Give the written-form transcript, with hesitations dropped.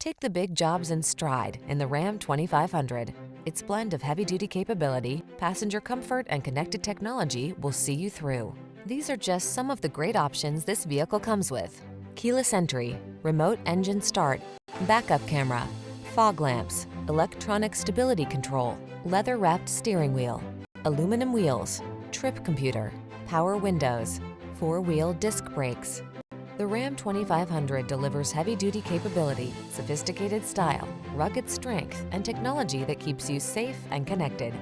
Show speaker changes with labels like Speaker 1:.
Speaker 1: Take the big jobs in stride in the Ram 2500. Its blend of heavy-duty capability, passenger comfort, and connected technology will see you through. These are just some of the great options this vehicle comes with: keyless entry, remote engine start, backup camera, fog lamps, electronic stability control, leather-wrapped steering wheel, aluminum wheels, trip computer, power windows, four-wheel disc brakes. The Ram 2500 delivers heavy-duty capability, sophisticated style, rugged strength, and technology that keeps you safe and connected.